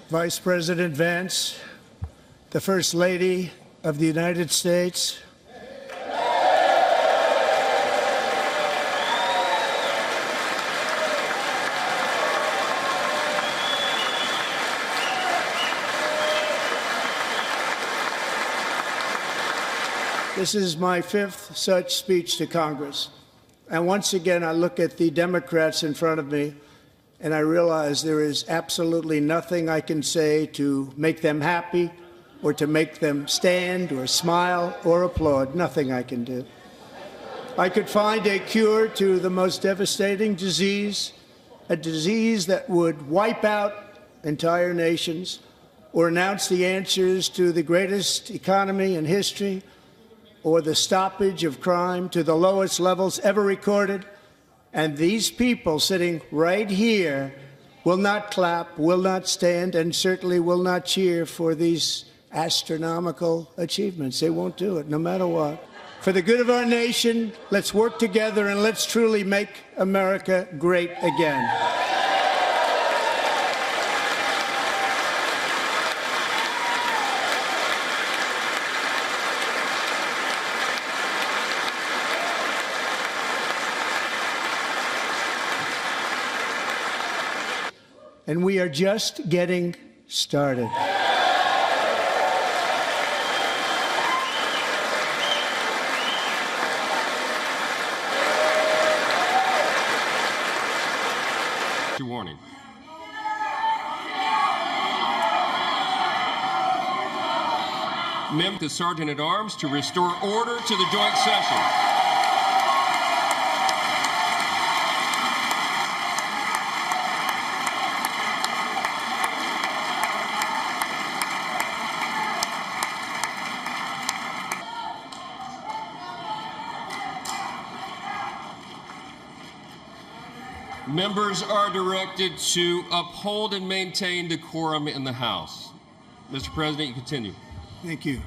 Vice President Vance, the First Lady of the United States, this is my fifth such speech to Congress. And once again, I look at the Democrats in front of me, and I realize there is absolutely nothing I can say to make them happy or to make them stand or smile or applaud. Nothing I can do. I could find a cure to the most devastating disease, a disease that would wipe out entire nations, or announce the answers to the greatest economy in history, or the stoppage of crime to the lowest levels ever recorded. And these people sitting right here will not clap, will not stand, and certainly will not cheer for these astronomical achievements. They won't do it, no matter what. For the good of our nation, let's work together and let's truly make America great again. And we are just getting started. Your warning. Member the Sergeant at Arms to restore order to the joint session. Members are directed to uphold and maintain decorum in the House. Mr. President, you continue. Thank you.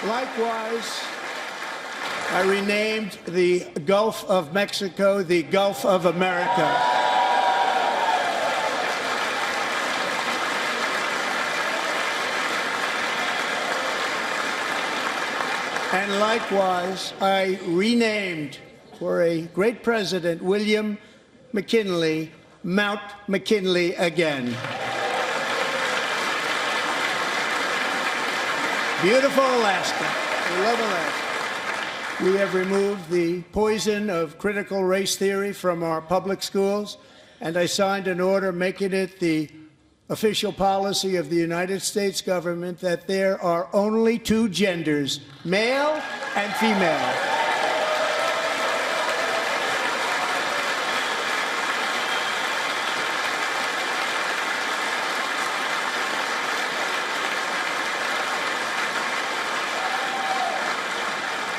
Likewise, I renamed the Gulf of Mexico the Gulf of America. And likewise, I renamed, for a great president, William McKinley, Mount McKinley again. Beautiful Alaska. We love Alaska. We have removed the poison of critical race theory from our public schools, and I signed an order making it the official policy of the United States government that there are only two genders, male and female.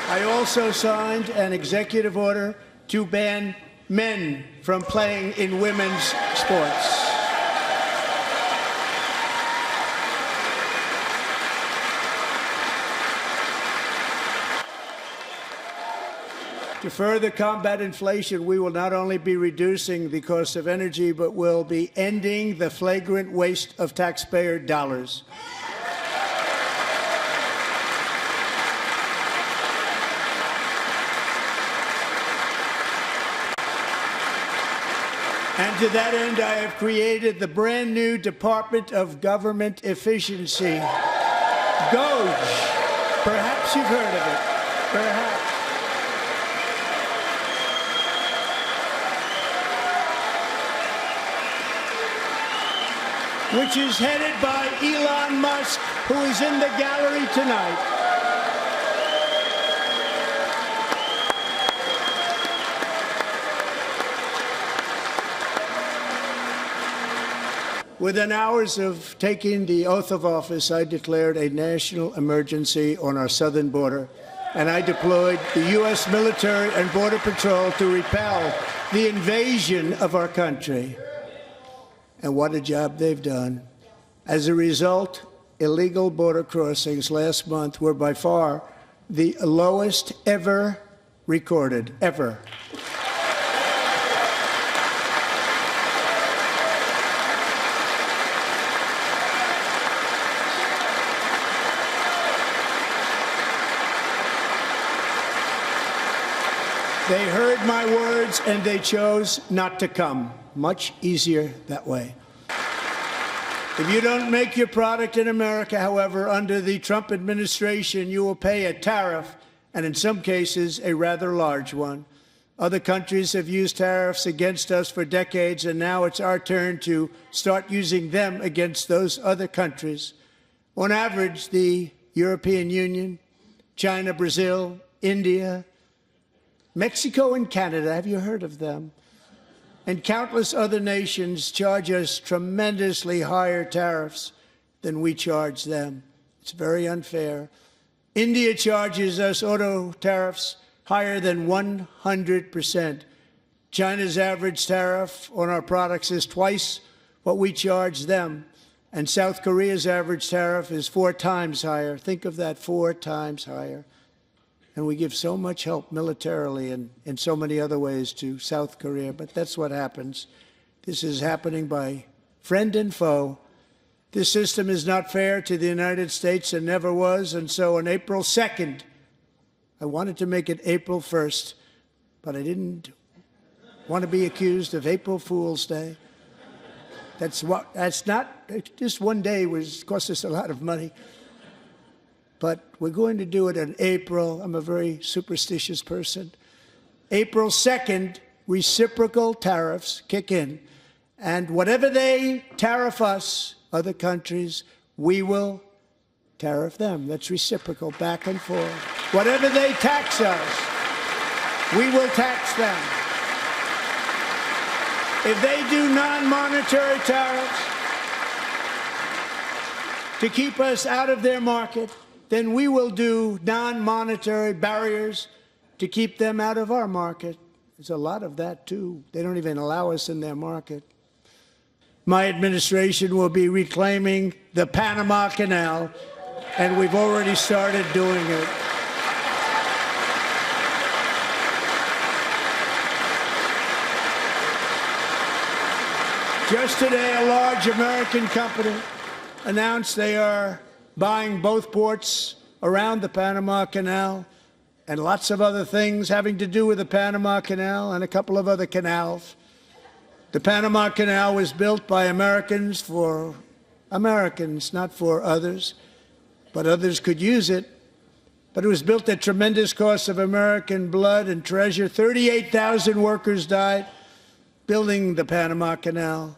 I also signed an executive order to ban men from playing in women's sports. To further combat inflation, we will not only be reducing the cost of energy, but will be ending the flagrant waste of taxpayer dollars. And to that end, I have created the brand new Department of Government Efficiency, DOGE. Perhaps you've heard of it. Perhaps. Which is headed by Elon Musk, who is in the gallery tonight. Within hours of taking the oath of office, I declared a national emergency on our southern border, and I deployed the U.S. military and Border Patrol to repel the invasion of our country. And what a job they've done. As a result, illegal border crossings last month were by far the lowest ever recorded, ever. They heard my words and they chose not to come. Much easier that way. If you don't make your product in America, however, under the Trump administration, you will pay a tariff, and in some cases, a rather large one. Other countries have used tariffs against us for decades, and now it's our turn to start using them against those other countries. On average, the European Union, China, Brazil, India, Mexico and Canada, have you heard of them? And countless other nations charge us tremendously higher tariffs than we charge them. It's very unfair. India charges us auto tariffs higher than 100%. China's average tariff on our products is twice what we charge them. And South Korea's average tariff is 4 times higher. Think of that, 4 times higher. And we give so much help militarily and in so many other ways to South Korea. But that's what happens. This is happening by friend and foe. This system is not fair to the United States and never was. And so on April 2nd, I wanted to make it April 1st, but I didn't want to be accused of April Fool's Day. That's not, just one day cost us a lot of money. But we're going to do it in April. I'm a very superstitious person. April 2nd, reciprocal tariffs kick in. And whatever they tariff us, other countries, we will tariff them. That's reciprocal, back and forth. Whatever they tax us, we will tax them. If they do non-monetary tariffs to keep us out of their market, then we will do non-monetary barriers to keep them out of our market. There's a lot of that, too. They don't even allow us in their market. My administration will be reclaiming the Panama Canal, and we've already started doing it. Just today, a large American company announced they are buying both ports around the Panama Canal and lots of other things having to do with the Panama Canal and a couple of other canals. The Panama Canal was built by Americans for Americans, not for others, but others could use it. But it was built at tremendous cost of American blood and treasure. 38,000 workers died building the Panama Canal.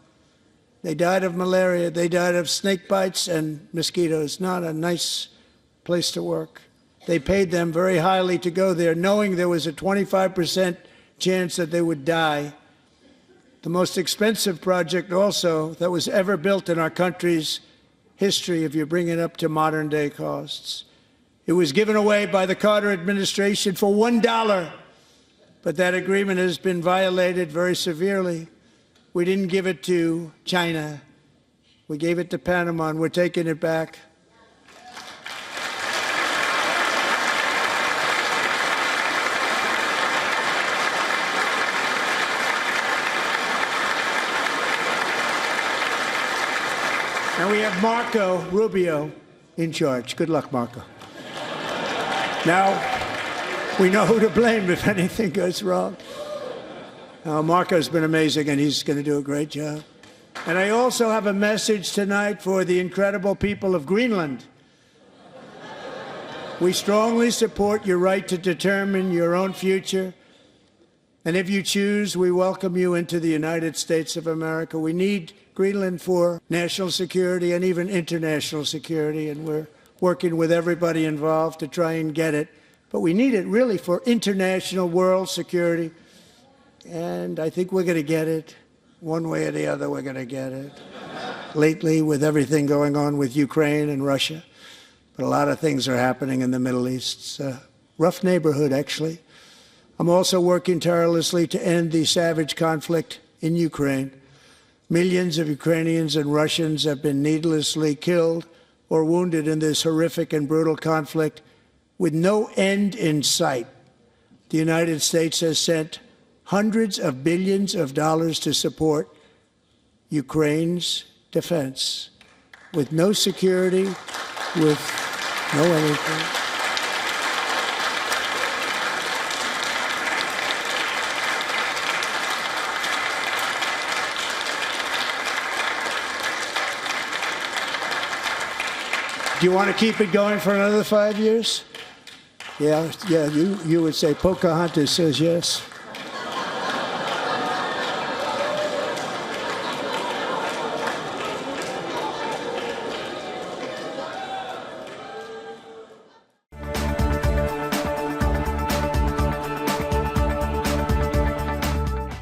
They died of malaria. They died of snake bites and mosquitoes. Not a nice place to work. They paid them very highly to go there, knowing there was a 25% chance that they would die. The most expensive project also that was ever built in our country's history, if you bring it up to modern day costs. It was given away by the Carter administration for $1, but that agreement has been violated very severely. We didn't give it to China. We gave it to Panama, and we're taking it back. And we have Marco Rubio in charge. Good luck, Marco. Now, we know who to blame if anything goes wrong. Marco's been amazing, and he's going to do a great job. And I also have a message tonight for the incredible people of Greenland. We strongly support your right to determine your own future. And if you choose, we welcome you into the United States of America. We need Greenland for national security and even international security, and we're working with everybody involved to try and get it. But we need it really for international world security. And I think we're going to get it. One way or the other, we're going to get it. Lately, with everything going on with Ukraine and Russia. But a lot of things are happening in the Middle East. It's a rough neighborhood, actually. I'm also working tirelessly to end the savage conflict in Ukraine. Millions of Ukrainians and Russians have been needlessly killed or wounded in this horrific and brutal conflict with no end in sight. The United States has sent hundreds of billions of dollars to support Ukraine's defense, with no security, with no anything. Do you want to keep it going for another 5 years? Yeah, you would say Pocahontas says yes.